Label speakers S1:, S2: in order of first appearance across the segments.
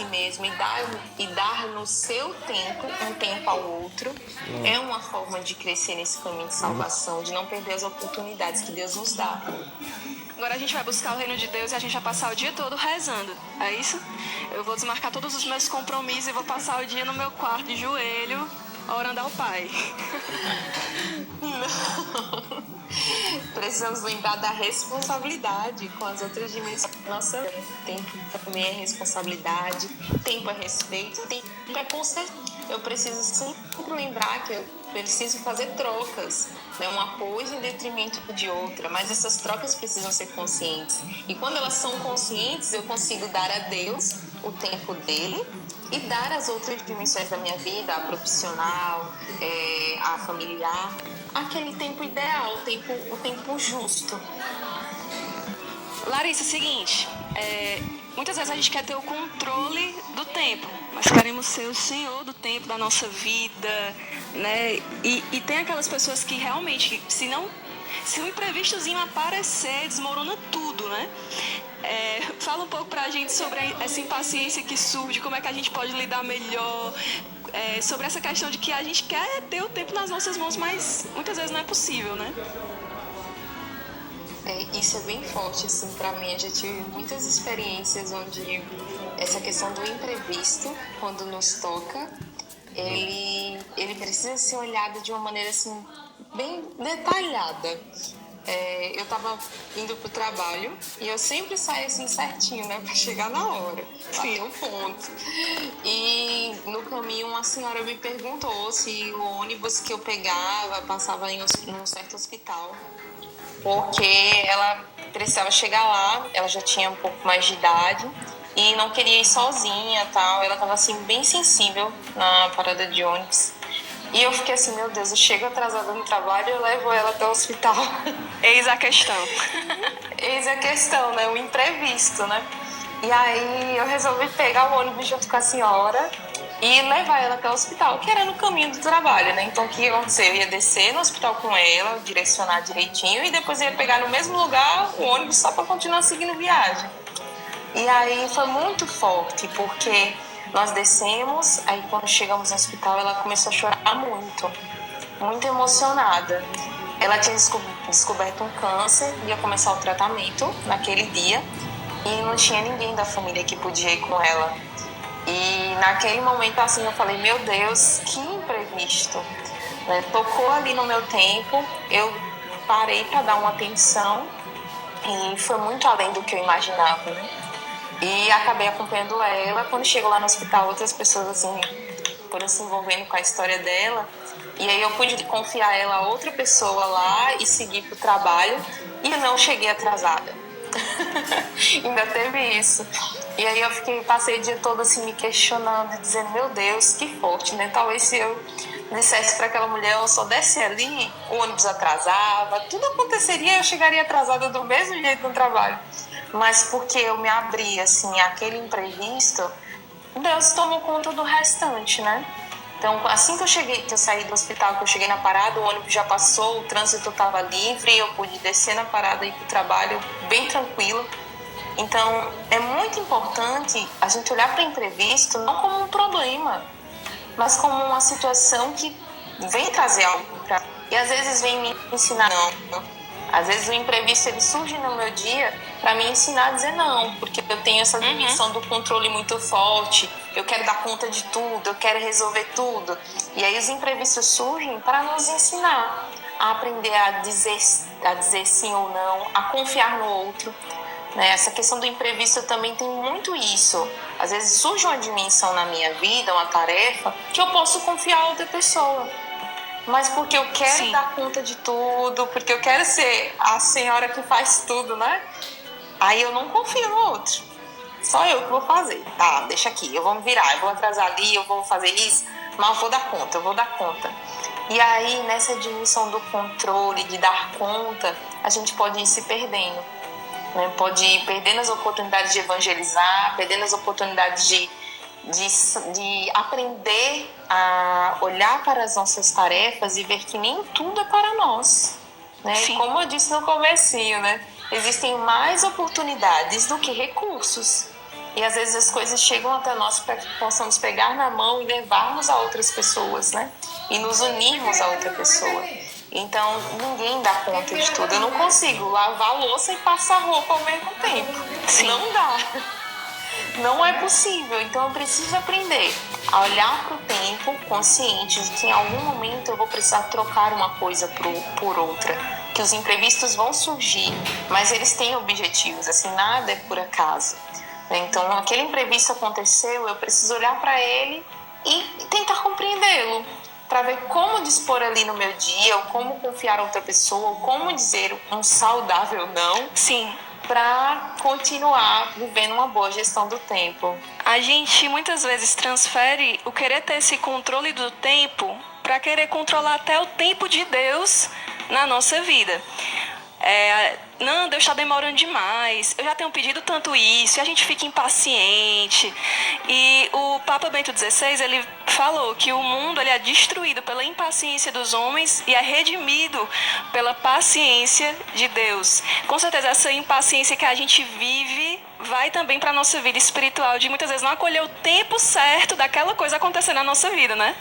S1: si mesmo e dar no seu tempo, um tempo ao outro, é uma forma de crescer nesse caminho de salvação, de não perder as oportunidades que Deus nos dá.
S2: Agora a gente vai buscar o reino de Deus e a gente vai passar o dia todo rezando, é isso? Eu vou desmarcar todos os meus compromissos e vou passar o dia no meu quarto de joelho, orando ao Pai.
S1: Não. Precisamos lembrar da responsabilidade com as outras dimensões da nossa vida. Tempo também é responsabilidade, tempo é respeito, tempo é conserto. Eu preciso sempre lembrar que eu preciso fazer trocas, né? Um apoio em detrimento de outra, mas essas trocas precisam ser conscientes. E quando elas são conscientes, eu consigo dar a Deus o tempo dele e dar às outras dimensões da minha vida, a profissional, a familiar, aquele tempo ideal, o tempo justo.
S2: Larissa, seguinte, muitas vezes a gente quer ter o controle do tempo, mas queremos ser o senhor do tempo da nossa vida, né? E tem aquelas pessoas que realmente, se um imprevistozinho aparecer, desmorona tudo, né? Fala um pouco pra gente sobre essa impaciência que surge, como é que a gente pode lidar melhor, sobre essa questão de que a gente quer ter o tempo nas nossas mãos, mas muitas vezes não é possível, né?
S1: Isso é bem forte, assim, pra mim. Eu já tive muitas experiências onde essa questão do imprevisto, quando nos toca, ele precisa ser olhado de uma maneira, assim, bem detalhada. Eu tava indo pro trabalho e eu sempre saio assim certinho, né, pra chegar na hora, bater um ponto. E no caminho uma senhora me perguntou se o ônibus que eu pegava passava em um certo hospital, porque ela precisava chegar lá, ela já tinha um pouco mais de idade e não queria ir sozinha, tal. Ela estava assim bem sensível na parada de ônibus. E eu fiquei assim, meu Deus, eu chego atrasada no trabalho e eu levo ela até o hospital.
S2: Eis a questão.
S1: Eis a questão, né? O imprevisto, né? E aí eu resolvi pegar o ônibus junto com a senhora e levar ela até o hospital, que era no caminho do trabalho, né? Então o que ia acontecer? Eu ia descer no hospital com ela, direcionar direitinho, e depois eu ia pegar no mesmo lugar o ônibus só para continuar seguindo viagem. E aí foi muito forte, porque nós descemos, aí quando chegamos no hospital ela começou a chorar muito emocionada. Ela tinha descoberto um câncer, ia começar o tratamento naquele dia, e não tinha ninguém da família que podia ir com ela. E naquele momento, assim, eu falei, meu Deus, que imprevisto, né? Tocou ali no meu tempo, eu parei para dar uma atenção e foi muito além do que eu imaginava, né? E acabei acompanhando ela. Quando chegou lá no hospital, outras pessoas, assim, foram se envolvendo com a história dela. E aí eu pude confiar ela a outra pessoa lá e seguir pro trabalho. E eu não cheguei atrasada. Ainda teve isso. E aí eu passei o dia todo assim me questionando, dizendo, meu Deus, que forte, né? Talvez se eu dissesse para aquela mulher, eu só desce ali, o ônibus atrasava, tudo aconteceria e eu chegaria atrasada do mesmo jeito no trabalho. Mas porque eu me abri, assim, àquele imprevisto, Deus tomou conta do restante, né? Então, assim que eu saí do hospital, que eu cheguei na parada, o ônibus já passou, o trânsito estava livre, eu pude descer na parada e ir para o trabalho bem tranquila. Então, é muito importante a gente olhar para o imprevisto não como um problema, mas como uma situação que vem trazer algo para mim. E às vezes vem me ensinar não. Às vezes o imprevisto ele surge no meu dia para me ensinar a dizer não, porque eu tenho essa dimensão do controle muito forte, eu quero dar conta de tudo, eu quero resolver tudo. E aí os imprevistos surgem para nos ensinar a aprender a dizer sim ou não, a confiar no outro. Essa questão do imprevisto também tem muito isso. Às vezes surge uma dimensão na minha vida, uma tarefa, que eu posso confiar a outra pessoa. Mas porque eu quero dar conta de tudo, porque eu quero ser a senhora que faz tudo, né? Aí eu não confio no outro. Só eu que vou fazer. Tá, deixa aqui, eu vou me virar, eu vou atrasar ali, eu vou fazer isso, mas eu vou dar conta. E aí, nessa dimensão do controle, de dar conta, a gente pode ir se perdendo. Né? Pode ir perdendo as oportunidades de evangelizar, perdendo as oportunidades de aprender a olhar para as nossas tarefas e ver que nem tudo é para nós, né? Como eu disse no comecinho, né? Existem mais oportunidades do que recursos. E às vezes as coisas chegam até nós para que possamos pegar na mão e levarmos a outras pessoas, né? E nos unirmos a outra pessoa. Então, ninguém dá conta de tudo. Eu não consigo lavar a louça e passar roupa ao mesmo tempo.
S2: Sim.
S1: Não dá. Não é possível. Então, eu preciso aprender a olhar para o tempo consciente de que em algum momento eu vou precisar trocar uma coisa por outra. Que os imprevistos vão surgir, mas eles têm objetivos. Assim, nada é por acaso. Então, aquele imprevisto aconteceu, eu preciso olhar para ele e tentar compreendê-lo, para ver como dispor ali no meu dia, ou como confiar a outra pessoa, ou como dizer um saudável não.
S2: Sim.
S1: Para continuar vivendo uma boa gestão do tempo.
S2: A gente muitas vezes transfere o querer ter esse controle do tempo para querer controlar até o tempo de Deus na nossa vida. Não, Deus está demorando demais, eu já tenho pedido tanto isso, e a gente fica impaciente. E o Papa Bento XVI, ele falou que o mundo ele é destruído pela impaciência dos homens e é redimido pela paciência de Deus. Com certeza essa impaciência que a gente vive vai também para a nossa vida espiritual, de muitas vezes não acolher o tempo certo daquela coisa acontecendo na nossa vida, né?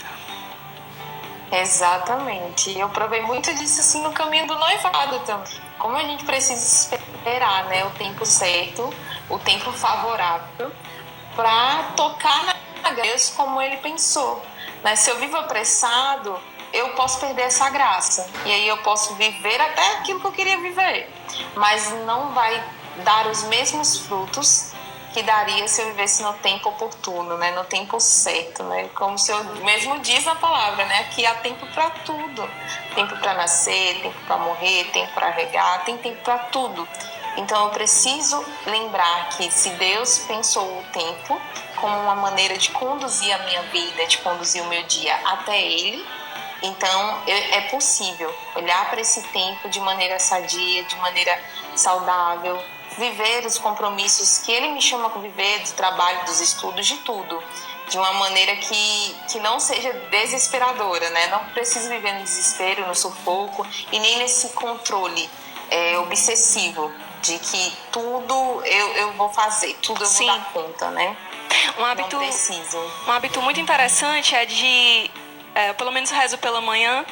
S1: Exatamente. Eu provei muito disso assim no caminho do noivado também. Como a gente precisa esperar, né, o tempo certo, o tempo favorável, para tocar na graça como ele pensou. Né? Se eu vivo apressado, eu posso perder essa graça. E aí eu posso viver até aquilo que eu queria viver. Mas não vai dar os mesmos frutos que daria se eu vivesse no tempo oportuno, né? No tempo certo, né? Como o Senhor mesmo diz na palavra, né? Que há tempo para tudo. Tempo para nascer, tempo para morrer, tempo para regar, tem tempo para tudo. Então eu preciso lembrar que se Deus pensou o tempo como uma maneira de conduzir a minha vida, de conduzir o meu dia até Ele, então é possível olhar para esse tempo de maneira sadia, de maneira saudável, viver os compromissos que Ele me chama para viver, do trabalho, dos estudos, de tudo, de uma maneira que não seja desesperadora, né? Não preciso viver no desespero, no sufoco e nem nesse controle obsessivo de que tudo eu vou fazer, tudo eu vou dar conta, né?
S2: Um hábito muito interessante é de, pelo menos rezo pela manhã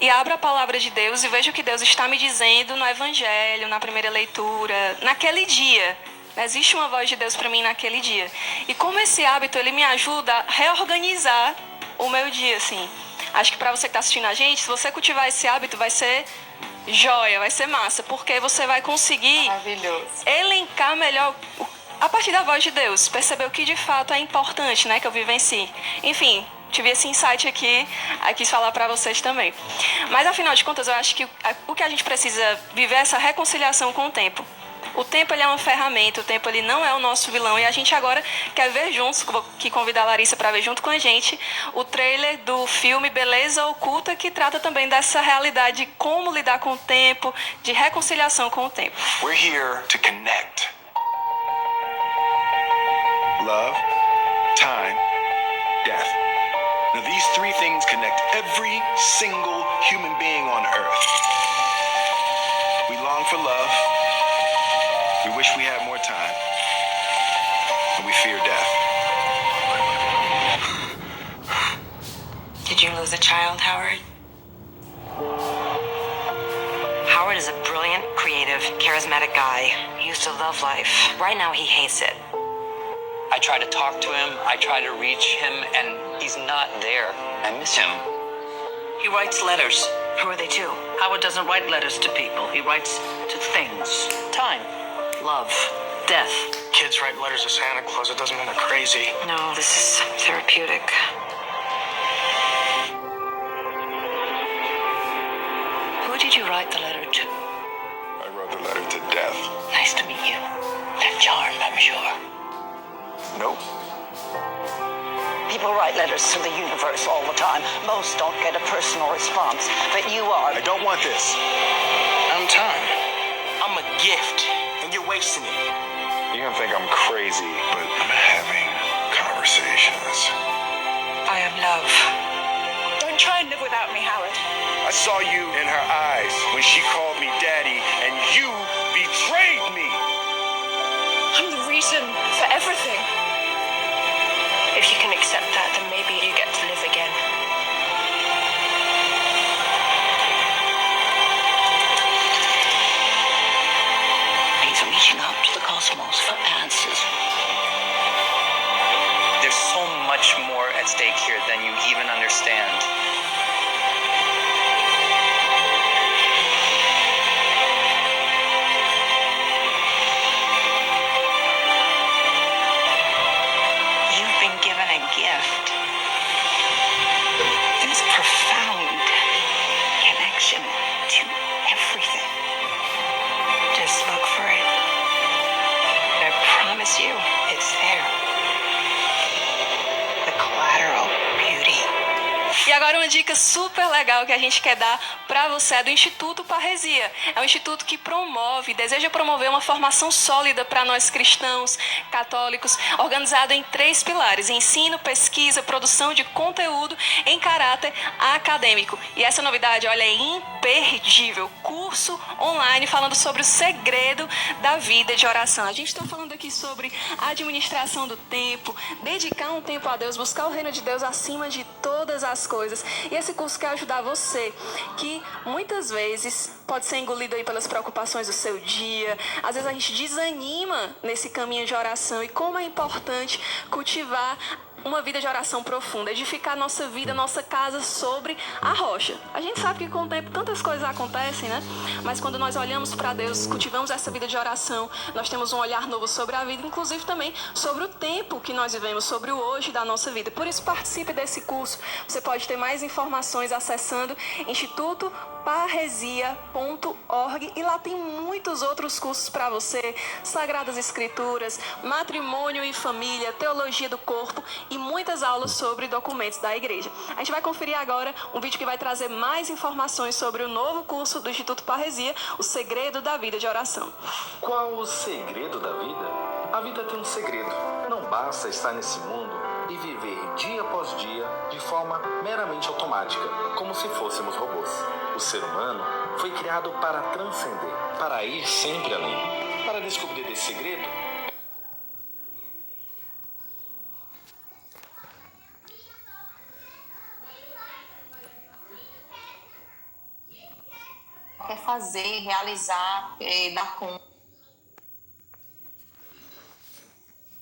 S2: e abro a palavra de Deus e vejo o que Deus está me dizendo no Evangelho, na primeira leitura, naquele dia. Existe uma voz de Deus para mim naquele dia. E como esse hábito, ele me ajuda a reorganizar o meu dia, assim. Acho que para você que está assistindo a gente, se você cultivar esse hábito, vai ser joia, vai ser massa, porque você vai conseguir elencar melhor a partir da voz de Deus, perceber o que de fato é importante, né, que eu vivencie. Enfim, tive esse insight aqui, quis falar para vocês também. Mas afinal de contas, eu acho que o que a gente precisa viver é essa reconciliação com o tempo. O tempo ele é uma ferramenta, o tempo ele não é o nosso vilão. E a gente agora quer ver juntos, vou aqui convidar a Larissa para ver junto com a gente, o trailer do filme Beleza Oculta, que trata também dessa realidade de como lidar com o tempo, de reconciliação com o tempo.
S3: We're here to connect. Love, time, death. Now these three things connect every single human being on earth. We long for love. We wish we had more time, and we fear death.
S4: Did you lose a child, Howard? Howard is a brilliant, creative, charismatic guy. He used to love life. Right now, he hates it.
S5: I try to talk to him, I try to reach him, and he's not there. I miss him.
S6: He writes letters.
S4: Who are they to?
S6: Howard doesn't write letters to people. He writes to things. Time. Love. Death.
S7: Kids write letters to Santa Claus. It doesn't mean they're crazy.
S4: No, this is therapeutic. Who did you write the letter to?
S3: I wrote the letter to death.
S6: Nice to meet you. They're charmed, I'm sure.
S3: Nope.
S6: People write letters to the universe all the time. Most don't get a personal response, but you are.
S3: I don't want this.
S7: I'm time. I'm a gift, and you're wasting it.
S3: You're gonna think I'm crazy, but I'm having conversations.
S4: I am love.
S6: Don't try and live without me, Howard.
S3: I saw you in her eyes when she called me daddy, and you betrayed me.
S6: I'm the reason for everything.
S8: accept that, then maybe you get to live again.
S6: He's reaching out to the cosmos for answers.
S5: There's so much more at stake here than you even understand.
S4: You've been given a gift. This profound connection to everything. Just look for it. I promise you, it's there. The collateral beauty.
S2: E agora uma dica super legal que a gente quer dar para você é do Instituto Parresia. É um instituto que deseja promover uma formação sólida para nós cristãos, católicos, organizado em 3 pilares: ensino, pesquisa, produção de conteúdo em caráter acadêmico. E essa novidade, olha, é imperdível. Curso online falando sobre o segredo da vida de oração. A gente está falando aqui sobre administração do tempo, dedicar um tempo a Deus, buscar o reino de Deus acima de todas as coisas. E esse curso quer ajudar você, que muitas vezes pode ser engolido aí pelas preocupações do seu dia. Às vezes a gente desanima nesse caminho de oração, e como é importante cultivar uma vida de oração profunda, edificar nossa vida, nossa casa sobre a rocha. A gente sabe que com o tempo tantas coisas acontecem, né? Mas quando nós olhamos para Deus, cultivamos essa vida de oração, nós temos um olhar novo sobre a vida, inclusive também sobre o tempo que nós vivemos, sobre o hoje da nossa vida. Por isso, participe desse curso. Você pode ter mais informações acessando institutoparresia.org, e lá tem muitos outros cursos para você: Sagradas Escrituras, Matrimônio e Família, Teologia do Corpo e muitas aulas sobre documentos da igreja. A gente vai conferir agora um vídeo que vai trazer mais informações sobre o novo curso do Instituto Parresia, O Segredo da Vida de Oração.
S9: Qual o segredo da vida? A vida tem um segredo. Não basta estar nesse mundo e viver dia após dia de forma meramente automática, como se fôssemos robôs. O ser humano foi criado para transcender, para ir sempre além. Para descobrir esse segredo,
S1: quer fazer, realizar, dar conta.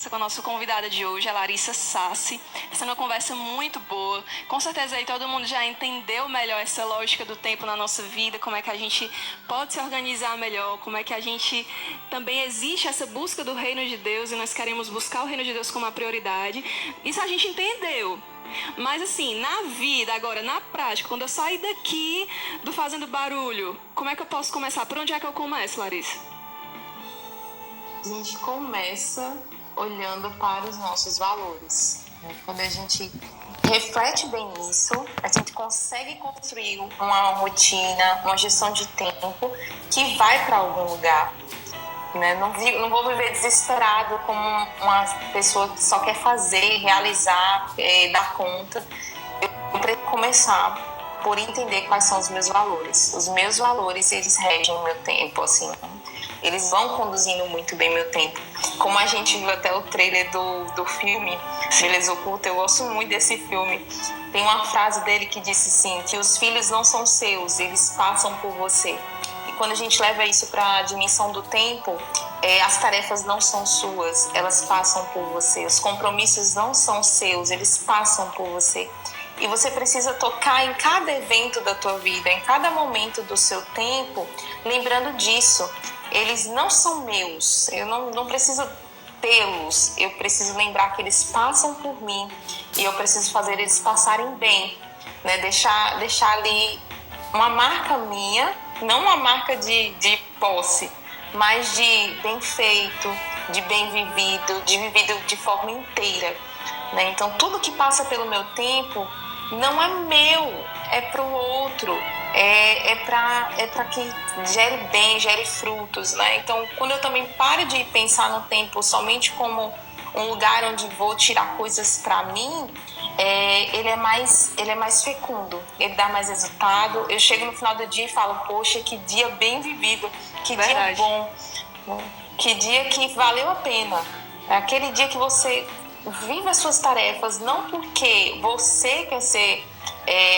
S2: Com a nossa convidada de hoje, a Larissa Sassi. Essa é uma conversa muito boa. Com certeza aí todo mundo já entendeu melhor essa lógica do tempo na nossa vida, como é que a gente pode se organizar melhor, como é que a gente também existe essa busca do reino de Deus, e nós queremos buscar o reino de Deus como a prioridade. Isso a gente entendeu. Mas assim, na vida, agora, na prática, quando eu sair daqui do Fazendo Barulho, como é que eu posso começar? Por onde é que eu começo, Larissa?
S1: A gente começa olhando para os nossos valores. Quando a gente reflete bem nisso, a gente consegue construir uma rotina, uma gestão de tempo que vai para algum lugar. Não vou viver desesperado como uma pessoa que só quer fazer, realizar, dar conta. Eu preciso começar por entender quais são os meus valores. Os meus valores, eles regem o meu tempo, assim. Eles vão conduzindo muito bem meu tempo. Como a gente viu até o trailer do filme Beleza Oculta, eu gosto muito desse filme. Tem uma frase dele que disse assim, que os filhos não são seus, eles passam por você. E quando a gente leva isso para a dimensão do tempo, as tarefas não são suas, elas passam por você. Os compromissos não são seus, eles passam por você. E você precisa tocar em cada evento da tua vida, em cada momento do seu tempo, lembrando disso. Eles não são meus, eu não preciso tê-los, eu preciso lembrar que eles passam por mim e eu preciso fazer eles passarem bem, né? Deixar ali uma marca minha, não uma marca de posse, mas de bem feito, de bem vivido, de vivido de forma inteira, né? Então tudo que passa pelo meu tempo não é meu, é para o outro. É para que gere bem, gere frutos, né? Então, quando eu também paro de pensar no tempo somente como um lugar onde vou tirar coisas para mim, ele é mais fecundo, ele dá mais resultado. Eu chego no final do dia e falo, poxa, que dia bem vivido, que dia bom, que dia que valeu a pena. É aquele dia que você viva as suas tarefas, não porque você quer ser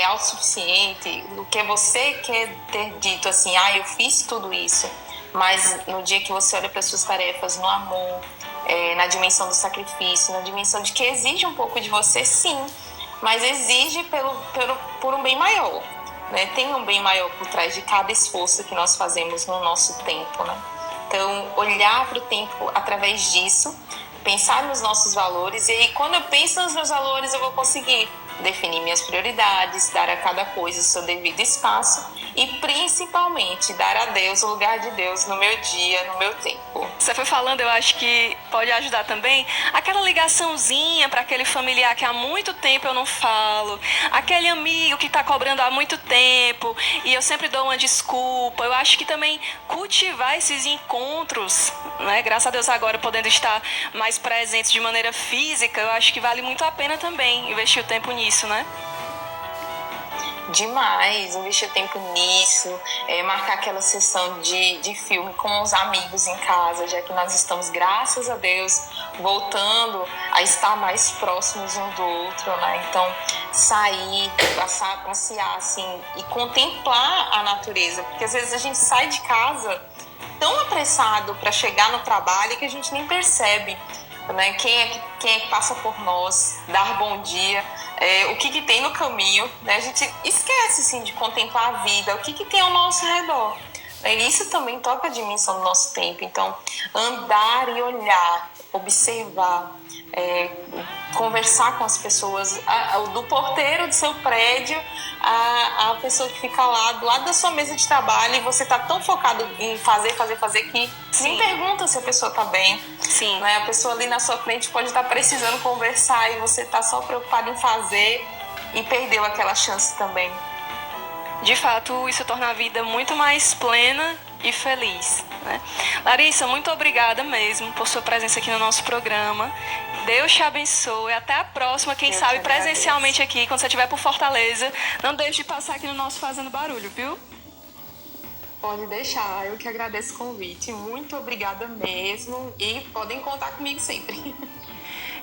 S1: autossuficiente, porque você quer ter dito assim, eu fiz tudo isso, mas no dia que você olha para as suas tarefas no amor, na dimensão do sacrifício, na dimensão de que exige um pouco de você, sim, mas exige por um bem maior, né? Tem um bem maior por trás de cada esforço que nós fazemos no nosso tempo, né? Então, olhar para o tempo através disso, pensar nos nossos valores, e aí quando eu penso nos meus valores, eu vou conseguir definir minhas prioridades, dar a cada coisa o seu devido espaço e principalmente dar a Deus o lugar de Deus no meu dia, no meu tempo.
S2: Você foi falando, eu acho que pode ajudar também aquela ligaçãozinha para aquele familiar que há muito tempo eu não falo, aquele amigo que está cobrando há muito tempo e eu sempre dou uma desculpa. Eu acho que também cultivar esses encontros, né? Graças a Deus agora podendo estar mais presentes de maneira física, eu acho que vale muito a pena também investir o tempo nisso, né?
S1: Demais, investir tempo nisso, marcar aquela sessão de filme com os amigos em casa, já que nós estamos, graças a Deus, voltando a estar mais próximos um do outro, né? Então, sair, passear, assim, e contemplar a natureza, porque às vezes a gente sai de casa tão apressado para chegar no trabalho que a gente nem percebe, né? Quem é que passa por nós, dar bom dia, o que tem no caminho, né? A gente esquece assim, de contemplar a vida, o que tem ao nosso redor. Isso também toca a dimensão do nosso tempo. Então, andar e olhar, observar, conversar com as pessoas, do porteiro do seu prédio, a pessoa que fica lá do lado da sua mesa de trabalho, e você está tão focado em fazer que nem pergunta se a pessoa está bem.
S2: Sim.
S1: Né? A pessoa ali na sua frente pode estar precisando conversar e você está só preocupado em fazer e perdeu aquela chance também.
S2: De fato, isso torna a vida muito mais plena e feliz, né? Larissa, muito obrigada mesmo por sua presença aqui no nosso programa. Deus te abençoe. Até a próxima, quem sabe presencialmente aqui, quando você estiver por Fortaleza. Não deixe de passar aqui no nosso Fazendo Barulho, viu?
S1: Pode deixar, eu que agradeço o convite. Muito obrigada mesmo e podem contar comigo sempre.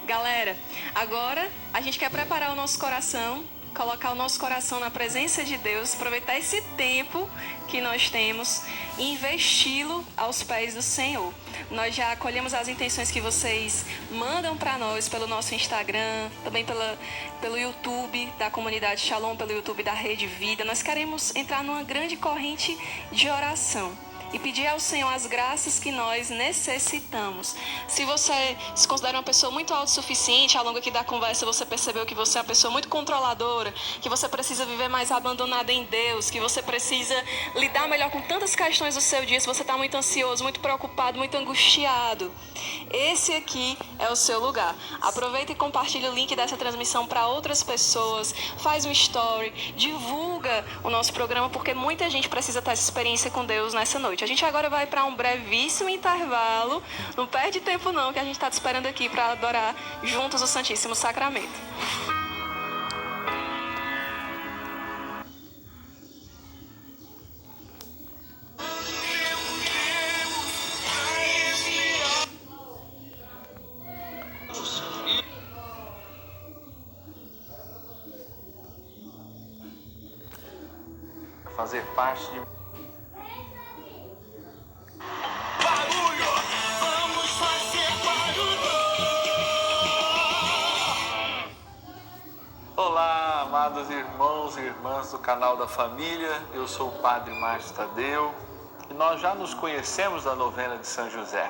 S2: Galera, agora a gente quer preparar o nosso coração, colocar o nosso coração na presença de Deus, aproveitar esse tempo que nós temos e investi-lo aos pés do Senhor. Nós já acolhemos as intenções que vocês mandam para nós pelo nosso Instagram, também pelo YouTube da comunidade Shalom, pelo YouTube da Rede Vida. Nós queremos entrar numa grande corrente de oração e pedir ao Senhor as graças que nós necessitamos. Se você se considera uma pessoa muito autossuficiente, ao longo aqui da conversa você percebeu que você é uma pessoa muito controladora, que você precisa viver mais abandonada em Deus, que você precisa lidar melhor com tantas questões do seu dia, se você está muito ansioso, muito preocupado, muito angustiado, esse aqui é o seu lugar. Aproveita e compartilha o link dessa transmissão para outras pessoas, faz um story, divulga o nosso programa, porque muita gente precisa ter essa experiência com Deus nessa noite. A gente agora vai para um brevíssimo intervalo. Não perde tempo não, que a gente está te esperando aqui para adorar juntos o Santíssimo Sacramento.
S9: Fazer parte de... Olá, amados irmãos e irmãs do canal da família, eu sou o Padre Márcio Tadeu e nós já nos conhecemos da novena de São José.